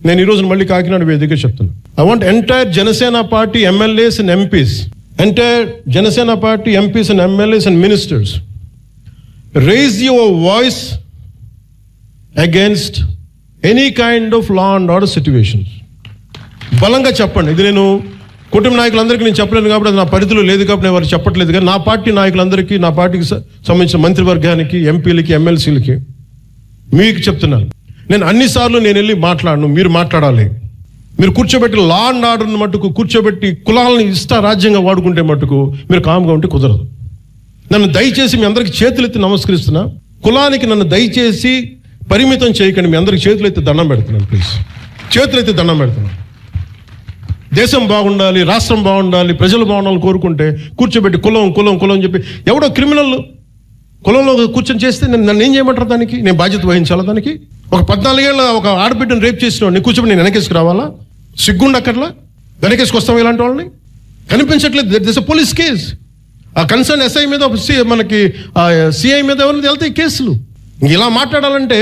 నేను ఈ రోజు మళ్ళీ కాకినాడ వేదికగా చెప్తున్నాను. I want entire Janasena party MLAs and MPs, entire Janasena party MPs and MLAs and ministers, raise your voice against any kind of law and order situations. బలంగా చెప్పండి. ఇది నేను కుటుంబ నాయకులందరికీ నేను చెప్పలేను కాబట్టి, అది నా పరిధిలో లేదు కాబట్టి నేను వారు చెప్పట్లేదు. కానీ నా పార్టీ నాయకులందరికీ, నా పార్టీకి సంబంధించిన మంత్రివర్గానికి, ఎంపీలకి, ఎమ్మెల్సీలకి మీకు చెప్తున్నాను, నేను అన్నిసార్లు నేను వెళ్ళి మాట్లాడను, మీరు మాట్లాడాలి. మీరు కూర్చోబెట్టి లా అండ్ ఆర్డర్ని మట్టుకు కూర్చోబెట్టి కులాలని రాజ్యంగా వాడుకుంటే మట్టుకు మీరు కామ్గా ఉంటే కుదరదు. నన్ను దయచేసి మీ అందరికి చేతులెత్తి నమస్కరిస్తున్నా, కులానికి నన్ను దయచేసి పరిమితం చేయకండి. మీ అందరికి చేతులెత్తి దండం పెడుతున్నాను, ప్లీజ్ చేతులెత్తి దండం పెడుతున్నాను. దేశం బాగుండాలి, రాష్ట్రం బాగుండాలి, ప్రజలు బాగుండాలని కోరుకుంటే కూర్చోబెట్టి కులం కులం కులం అని చెప్పి ఎవడో క్రిమినల్ కులంలో కూర్చొని చేస్తే నన్ను ఏం చేయమంటారు? దానికి నేను బాధ్యత వహించాలా? దానికి ఒక 14 ఏళ్ళ ఒక ఆడబిడ్డను రేప్ చేసిన నేను కూర్చోబెట్టి నేను వెనకేసుకు రావాలా? సిగ్గుండక్కర్లా? వెనకేసుకు వస్తాం ఇలాంటి వాళ్ళని? కనిపించట్లేదు. This a police case. ఆ కన్సర్న్ ఎస్ఐ మీద, మనకి సిఐ మీద ఎవరిని వెళ్తాయి కేసులు. ఇలా మాట్లాడాలంటే